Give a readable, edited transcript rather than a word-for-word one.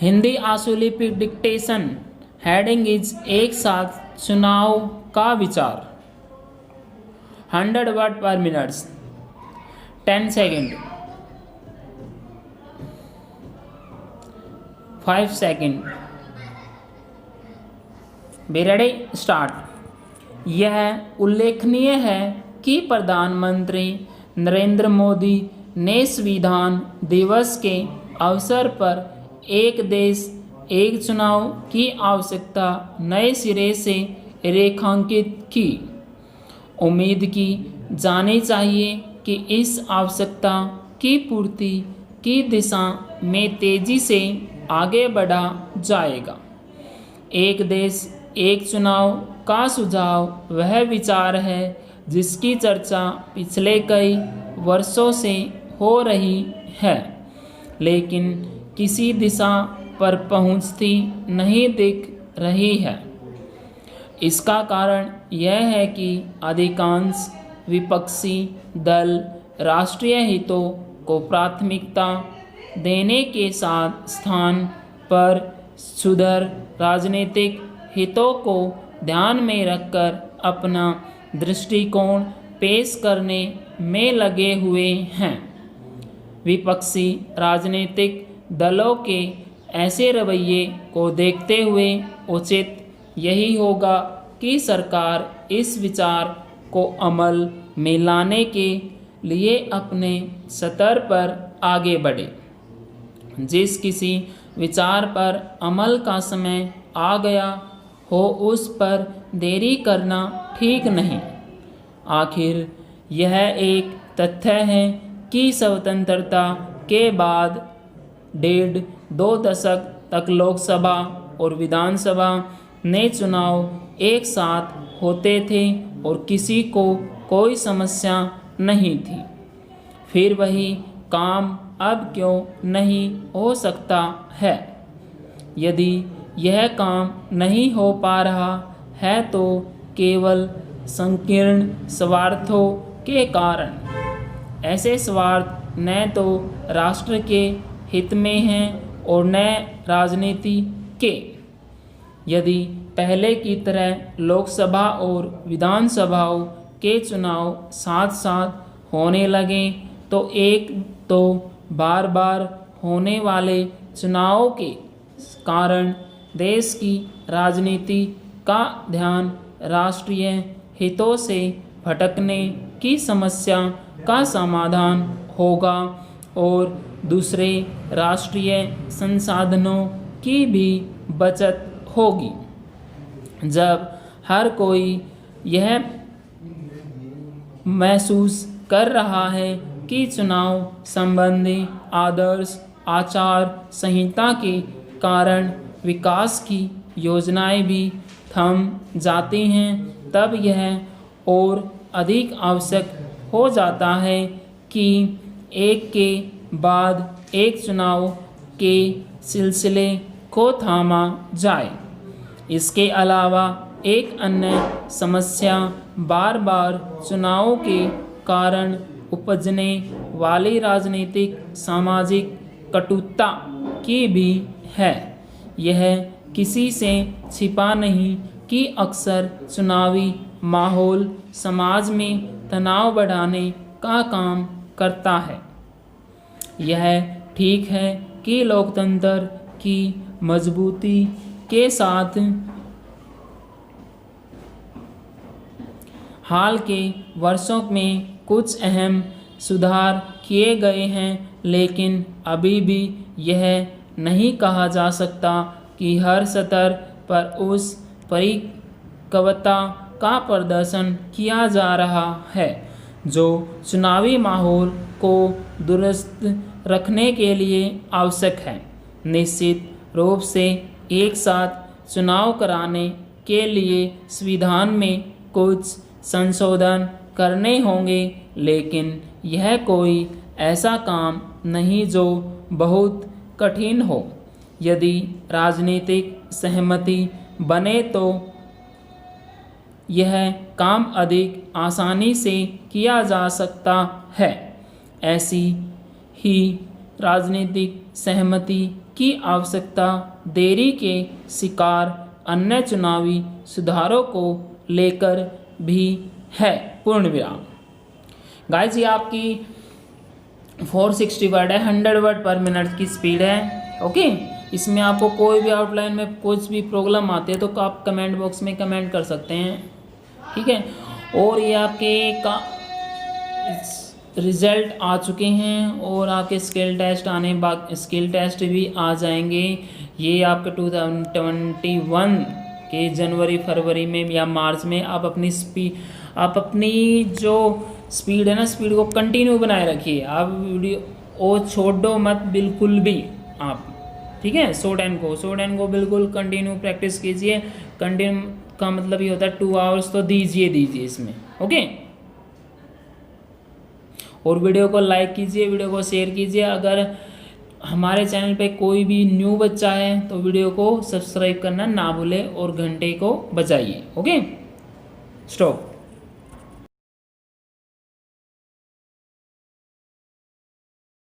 Hindi आशुलिपि dictation. Heading is एक साथ चुनाव का विचार। 100 वर्ड पर minutes. 10 second. 5 second. Be ready, start. यह उल्लेखनीय है कि प्रधानमंत्री नरेंद्र मोदी ने संविधान दिवस के अवसर पर एक देश एक चुनाव की आवश्यकता नए सिरे से रेखांकित की। उम्मीद की जानी चाहिए कि इस आवश्यकता की पूर्ति की दिशा में तेजी से आगे बढ़ा जाएगा। एक देश एक चुनाव का सुझाव वह विचार है जिसकी चर्चा पिछले कई वर्षों से हो रही है, लेकिन किसी दिशा पर पहुंचती नहीं दिख रही है। इसका कारण यह है कि अधिकांश विपक्षी दल राष्ट्रीय हितों को प्राथमिकता देने के साथ स्थान पर सुधर राजनीतिक हितों को ध्यान में रखकर अपना दृष्टिकोण पेश करने में लगे हुए हैं। विपक्षी राजनीतिक दलों के ऐसे रवैये को देखते हुए उचित यही होगा कि सरकार इस विचार को अमल में लाने के लिए अपने स्तर पर आगे बढ़े। जिस किसी विचार पर अमल का समय आ गया हो उस पर देरी करना ठीक नहीं। आखिर यह एक तथ्य है कि स्वतंत्रता के बाद 1.5-2 दशक तक लोकसभा और विधानसभा ने चुनाव एक साथ होते थे और किसी को कोई समस्या नहीं थी। फिर वही काम अब क्यों नहीं हो सकता है? यदि यह काम नहीं हो पा रहा है तो केवल संकीर्ण स्वार्थों के कारण। ऐसे स्वार्थ न तो राष्ट्र के हित में हैं और न राजनीति के। यदि पहले की तरह लोकसभा और विधानसभाओं के चुनाव साथ साथ होने लगे तो एक तो बार बार होने वाले चुनावों के कारण देश की राजनीति का ध्यान राष्ट्रीय हितों से भटकने की समस्या का समाधान होगा और दूसरे राष्ट्रीय संसाधनों की भी बचत होगी। जब हर कोई यह महसूस कर रहा है कि चुनाव संबंधी आदर्श आचार संहिता के कारण विकास की योजनाएं भी थम जाती हैं, तब यह और अधिक आवश्यक हो जाता है कि एक के बाद एक चुनाव के सिलसिले को थामा जाए। इसके अलावा एक अन्य समस्या बार बार चुनावों के कारण उपजने वाली राजनीतिक सामाजिक कटुता की भी है। यह किसी से छिपा नहीं कि अक्सर चुनावी माहौल समाज में तनाव बढ़ाने का काम करता है। यह ठीक है कि लोकतंत्र की मजबूती के साथ हाल के वर्षों में कुछ अहम सुधार किए गए हैं, लेकिन अभी भी यह नहीं कहा जा सकता कि हर स्तर पर उस परिपक्वता का प्रदर्शन किया जा रहा है जो चुनावी माहौल को दुरुस्त रखने के लिए आवश्यक है। निश्चित रूप से एक साथ चुनाव कराने के लिए संविधान में कुछ संशोधन करने होंगे, लेकिन यह कोई ऐसा काम नहीं जो बहुत कठिन हो। यदि राजनीतिक सहमति बने तो यह काम अधिक आसानी से किया जा सकता है। ऐसी ही राजनीतिक सहमति की आवश्यकता, देरी के शिकार अन्य चुनावी सुधारों को लेकर भी है। पूर्ण विराम। गाइस ये आपकी 460 वर्ड है, 100 वर्ड पर मिनट की स्पीड है। ओके, इसमें आपको कोई भी आउटलाइन में कुछ भी प्रॉब्लम आती है तो आप कमेंट बॉक्स में कमेंट कर सकते हैं, ठीक है। और ये आपके का रिजल्ट आ चुके हैं और आपके स्किल टेस्ट स्किल टेस्ट भी आ जाएंगे। ये आपके 2021 के जनवरी फरवरी में या मार्च में आप अपनी जो स्पीड है ना, स्पीड को कंटिन्यू बनाए रखिए। आप वीडियो ओ छोड़ दो मत बिल्कुल भी आप, ठीक है। शॉर्ट एंड को बिल्कुल कंटिन्यू प्रैक्टिस कीजिए। कंटिन्यू का मतलब ये होता है 2 आवर्स तो दीजिए इसमें, ओके। और वीडियो को लाइक कीजिए, वीडियो को शेयर कीजिए। अगर हमारे चैनल पे कोई भी न्यू बच्चा है तो वीडियो को सब्सक्राइब करना ना भूले और घंटे को बजाइए, ओके। स्टॉप।